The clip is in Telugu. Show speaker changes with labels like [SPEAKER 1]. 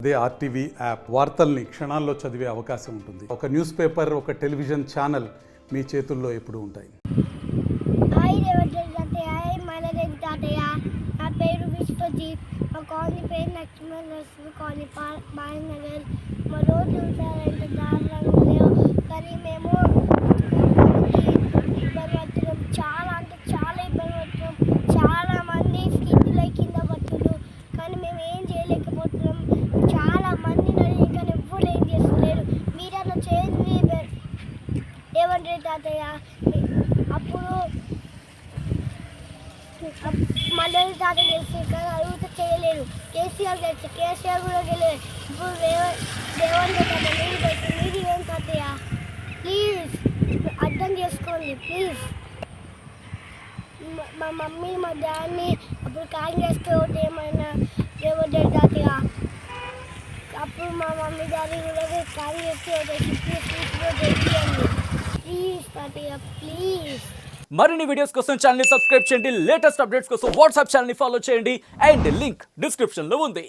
[SPEAKER 1] అదే ఆర్టీవీ యాప్ వార్తల్ని క్షణాల్లో చదివే అవకాశం ఉంటుంది. ఒక న్యూస్ పేపర్, ఒక టెలివిజన్ ఛానల్ మీ చేతుల్లో ఎప్పుడూ ఉంటాయి.
[SPEAKER 2] హాయ్ రేవంత్ తాతయ్య, మనదేవి తాతయ్య. నా పేరు విశ్వజిత్. మా కాలనీ పేరు లక్ష్మణ కాలనీ, బాలనగర్. మా రోడ్లు చూసారంటే దారుణంగా లేవు, కానీ మేము ఇబ్బంది పడుతున్నాం. చాలా అంటే చాలా ఇబ్బంది పడుతున్నాం. చాలా మంది స్థితిలో కింద పడుతున్నారు, కానీ మేము ఏం చేయలేకపోతున్నాం. చాలా మంది కానీ ఎవ్వరు ఏం చేస్తలేరు. మీరన్నా చేయండి రేవంత్ తాతయ్య. అప్పుడు మండలి దాకా తెలిసి కానీ అడుగుతూ చేయలేరు. కేసీఆర్ తెలిసి కేసీఆర్ కూడా తెలియదు. ఇప్పుడు రేవంత్ తాతయ్య మీరు ఏం తాతయ్య, ప్లీజ్ అర్థం చేసుకోండి ప్లీజ్. మా మమ్మీ మా డాడీని అప్పుడు కాంగ్రెస్కి ఓటు ఏమైనా రేవంత్ తాతయ్య. అప్పుడు మా మమ్మీ డాడీ కూడా కాంగ్రెస్కి ఓటేసి ప్లీజ్ తాతయ్య ప్లీజ్.
[SPEAKER 3] మరిన్ని వీడియోస్ కోసం ఛానల్ ని సబ్స్క్రైబ్ చేయండి. లేటెస్ట్ అప్డేట్స్ కోసం వాట్సాప్ ఛానల్ ని ఫాలో చేయండి. అండ్ లింక్ డిస్క్రిప్షన్ లో ఉంది.